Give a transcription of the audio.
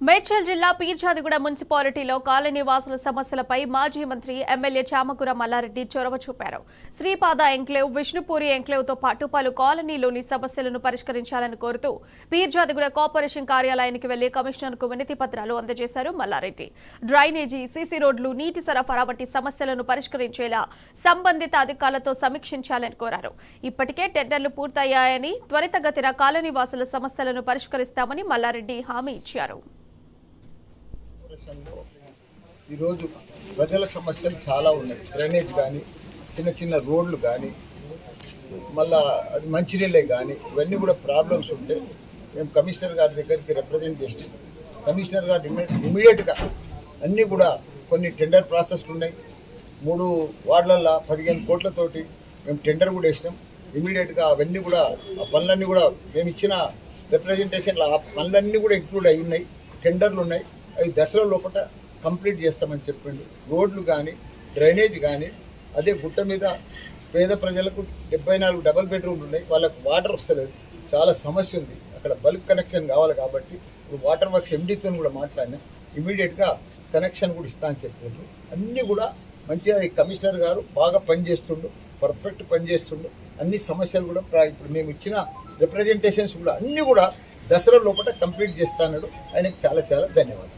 మేడ్చల్ జిల్లా పీర్జాదిగూడ మున్సిపాలిటీలో కాలనీ వాసుల సమస్యలపై మాజీ మంత్రి ఎమ్మెల్యే చామకూర మల్లారెడ్డి చొరవ చూపారు. శ్రీపాద ఎంక్లేవ్, విష్ణుపూరి ఎంక్లేవ్తో పాటు పలు కాలనీలోని సమస్యలను పరిష్కరించాలని కోరుతూ పీర్జాదిగూడ కార్పొరేషన్ కార్యాలయానికి వెళ్లి కమిషనర్కు వినతి పత్రాలు అందజేశారు మల్లారెడ్డి. డ్రైనేజీ, సీసీ రోడ్లు, నీటి సరఫరా వంటి సమస్యలను పరిష్కరించేలా సంబంధిత అధికారులతో సమీక్షించాలని కోరారు. ఇప్పటికే టెండర్లు పూర్తయ్యాయని, త్వరితగతిన కాలనీ వాసుల సమస్యలను పరిష్కరిస్తామని మల్లారెడ్డి హామీ ఇచ్చారు. ఈరోజు ప్రజల సమస్యలు చాలా ఉన్నాయి. డ్రైనేజ్ కానీ, చిన్న చిన్న రోడ్లు కానీ, మళ్ళా అది మంచినీళ్ళే కానీ, ఇవన్నీ కూడా ప్రాబ్లమ్స్ ఉంటే మేము కమిషనర్ గారి దగ్గరికి రిప్రజెంట్ చేసినాం. కమిషనర్ గారు ఇమీడియట్గా అన్నీ కూడా కొన్ని టెండర్ ప్రాసెస్లు ఉన్నాయి. 3 వార్డులల్లో 15 కోట్లతోటి మేము టెండర్ కూడా వేసినాం. ఇమీడియట్గా అవన్నీ కూడా ఆ పనులన్నీ కూడా మేము ఇచ్చిన రిప్రజెంటేషన్లో ఆ పనులన్నీ కూడా ఇంక్లూడ్ అయి ఉన్నాయి. టెండర్లు ఉన్నాయి. అవి దసరా లోపల కంప్లీట్ చేస్తామని చెప్పిండు. రోడ్లు కానీ, డ్రైనేజ్ కానీ, అదే గుట్ట మీద పేద ప్రజలకు 74 డబుల్ బెడ్రూమ్లు ఉన్నాయి. వాళ్ళకు వాటర్ వస్తలేదు, చాలా సమస్య ఉంది. అక్కడ బల్క్ కనెక్షన్ కావాలి కాబట్టి ఇప్పుడు వాటర్ వర్క్స్ ఎండీతో కూడా మాట్లాడినా ఇమీడియట్గా కనెక్షన్ కూడా ఇస్తా అని చెప్పిండ్రు. అన్నీ కూడా మంచిగా ఈ కమిషనర్ గారు బాగా పనిచేస్తుండు, పర్ఫెక్ట్ పనిచేస్తుండు. అన్ని సమస్యలు కూడా ఇప్పుడు మేము ఇచ్చిన రిప్రజెంటేషన్స్ కూడా అన్నీ కూడా దసరా లోపల కంప్లీట్ చేస్తాడు. ఆయనకు చాలా చాలా ధన్యవాదాలు.